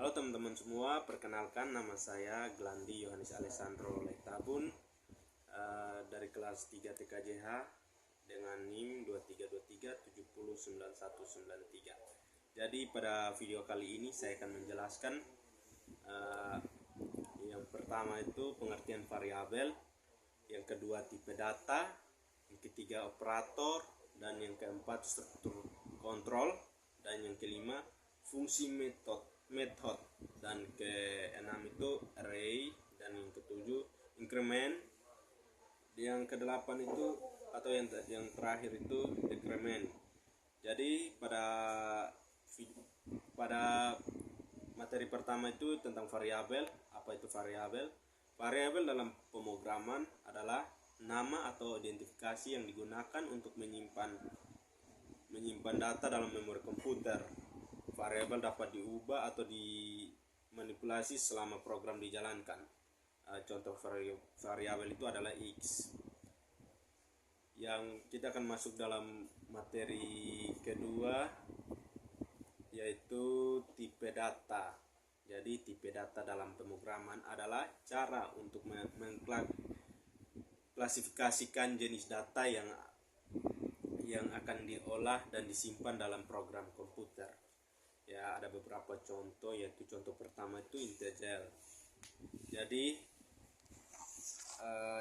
Halo teman-teman semua, perkenalkan nama saya Glandi Yohanes Alessandro Leitabun dari kelas 3 TKJH dengan NIM 2323709193. Jadi pada video kali ini saya akan menjelaskan yang pertama itu pengertian variabel, yang kedua tipe data, yang ketiga operator, dan yang keempat struktur kontrol, dan yang kelima fungsi metode, dan keenam itu array, dan yang ketujuh increment, yang kedelapan itu atau yang terakhir itu decrement. Jadi pada materi pertama itu tentang variabel. Apa itu variabel? Variabel dalam pemrograman adalah nama atau identifikasi yang digunakan untuk menyimpan data dalam memori komputer. Variabel dapat diubah atau dimanipulasi selama program dijalankan. Contoh variabel itu adalah X. Yang kita akan masuk dalam materi kedua, yaitu tipe data. Jadi tipe data dalam pemrograman adalah cara untuk mengklasifikasikan jenis data yang akan diolah dan disimpan dalam program komputer. Ya, ada beberapa contoh, yaitu contoh pertama itu integer. Jadi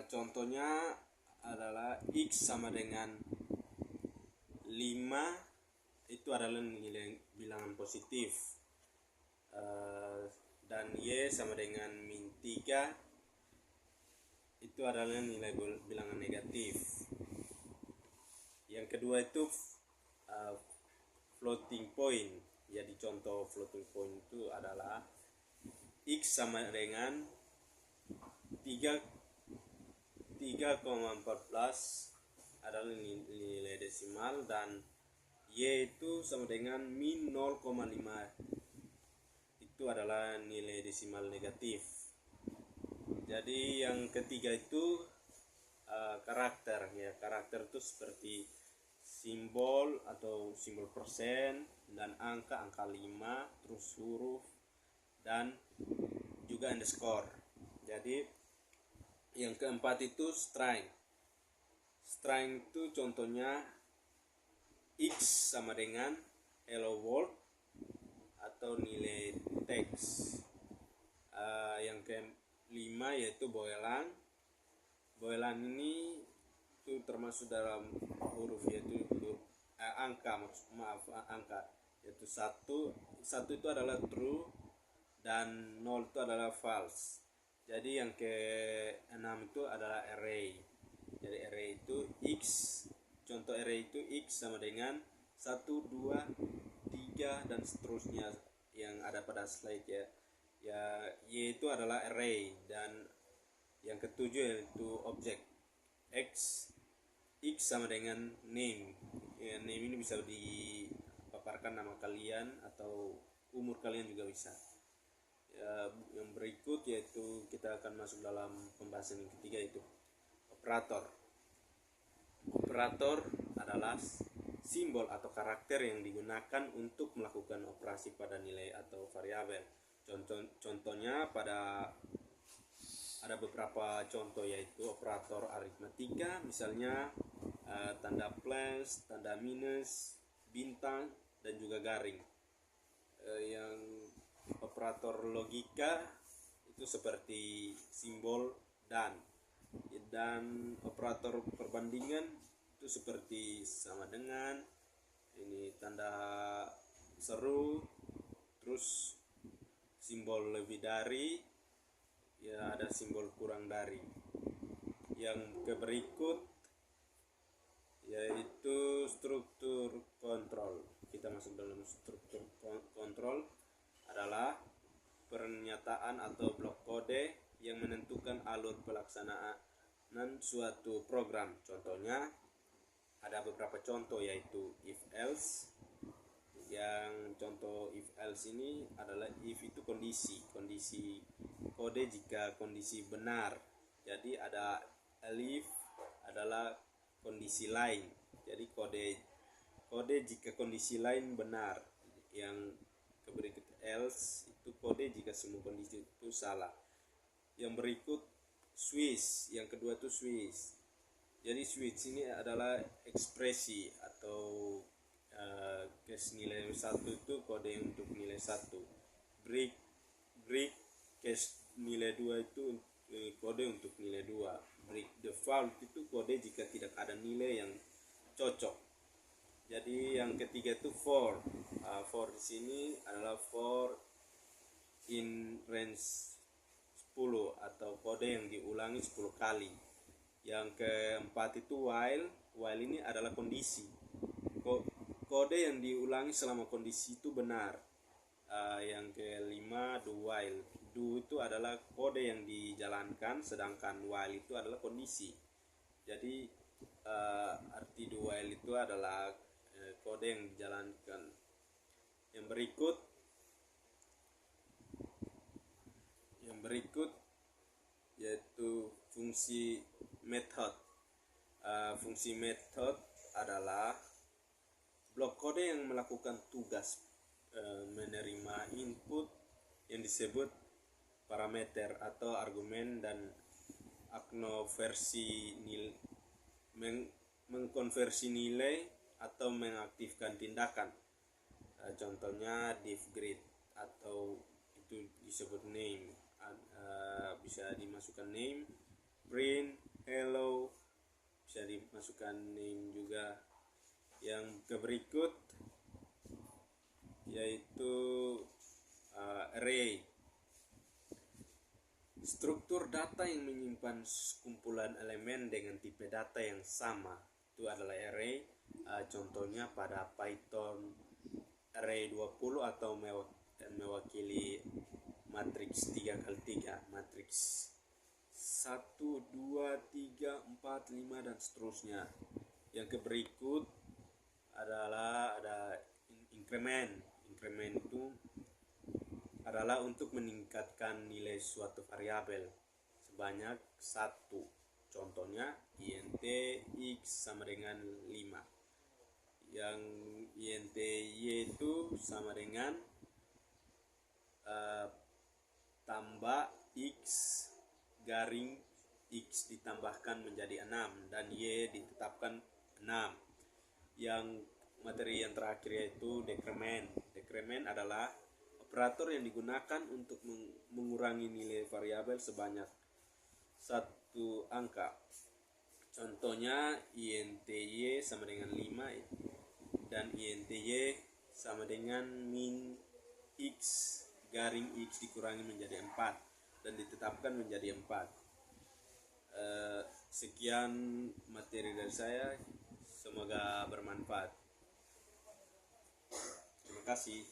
contohnya adalah X sama dengan 5, itu adalah nilai bilangan positif, dan Y sama dengan min 3, itu adalah nilai bilangan negatif. Yang kedua itu floating point. Jadi contoh floating point itu adalah X sama dengan 3,14 adalah nilai desimal, dan Y itu sama dengan min 0,5, itu adalah nilai desimal negatif. Jadi yang ketiga itu karakter. Ya, karakter itu seperti simbol atau simbol persen dan angka 5, terus huruf, dan juga underscore. Jadi yang keempat itu string. String itu contohnya X sama dengan hello world atau nilai teks. Yang kelima yaitu boolean. Boolean ini itu termasuk dalam huruf, yaitu angka, yaitu satu itu adalah true dan 0 itu adalah false. Jadi yang ke-6 itu adalah array. Jadi array itu X, contoh array itu X sama dengan 1, 2, 3 dan seterusnya yang ada pada slide ya. Ya, Y itu adalah array, dan yang ketujuh yaitu objek X sama dengan name. Ya, name ini bisa dipaparkan nama kalian atau umur kalian juga bisa. Ya, yang berikut yaitu kita akan masuk dalam pembahasan yang ketiga, yaitu operator. Operator adalah simbol atau karakter yang digunakan untuk melakukan operasi pada nilai atau variabel. Contohnya ada beberapa contoh, yaitu operator aritmatika, misalnya tanda plus, tanda minus, bintang, dan juga garing. Yang operator logika itu seperti simbol dan operator perbandingan itu seperti sama dengan, ini tanda seru, terus simbol lebih dari, ya ada simbol kurang dari. Yang berikut yaitu struktur kontrol. Kita masuk dalam struktur kontrol adalah pernyataan atau blok kode yang menentukan alur pelaksanaan suatu program. Contohnya ada beberapa contoh, yaitu if else. Yang contoh if else ini adalah if itu kondisi kode jika kondisi benar. Jadi ada elif adalah kondisi lain. Jadi kode jika kondisi lain benar. Yang berikut else itu kode jika semua kondisi itu salah. Yang berikut switch, yang kedua itu switch. Jadi switch ini adalah ekspresi atau case nilai 1 itu kode untuk nilai 1. Break case nilai 2 itu kode untuk nilai 2. Break default itu kode jika tidak ada nilai yang cocok. Jadi yang ketiga itu for. For di sini adalah for in range 10 atau kode yang diulangi 10 kali. Yang keempat itu while. While ini adalah kondisi. Kode yang diulangi selama kondisi itu benar. Yang kelima do while. Do itu adalah kode yang dijalankan, sedangkan while itu adalah kondisi. Jadi arti do while itu adalah kode yang dijalankan. Yang berikut yaitu fungsi method. Fungsi method adalah blok kode yang melakukan tugas menerima input yang disebut parameter atau argumen dan mengkonversi nilai atau mengaktifkan tindakan. Contohnya div grid atau itu disebut name. Bisa dimasukkan name, print, hello, bisa dimasukkan name juga. Yang berikut yaitu array. Struktur data yang menyimpan kumpulan elemen dengan tipe data yang sama itu adalah array. Contohnya pada Python array 20 atau mewakili matriks 3x3, matriks 1, 2, 3, 4, 5 dan seterusnya. Yang berikut adalah ada increment. Increment itu adalah untuk meningkatkan nilai suatu variabel sebanyak 1. Contohnya int x sama dengan 5. Yang int y itu sama dengan tambah x garing x ditambahkan menjadi 6 dan y ditetapkan 6. Yang materi yang terakhir yaitu decrement. Decrement adalah operator yang digunakan untuk mengurangi nilai variabel sebanyak 1 angka. Contohnya int y sama dengan 5 dan int y sama dengan min x garing x dikurangi menjadi 4 dan ditetapkan menjadi 4. Sekian materi dari saya, semoga bermanfaat. Terima kasih.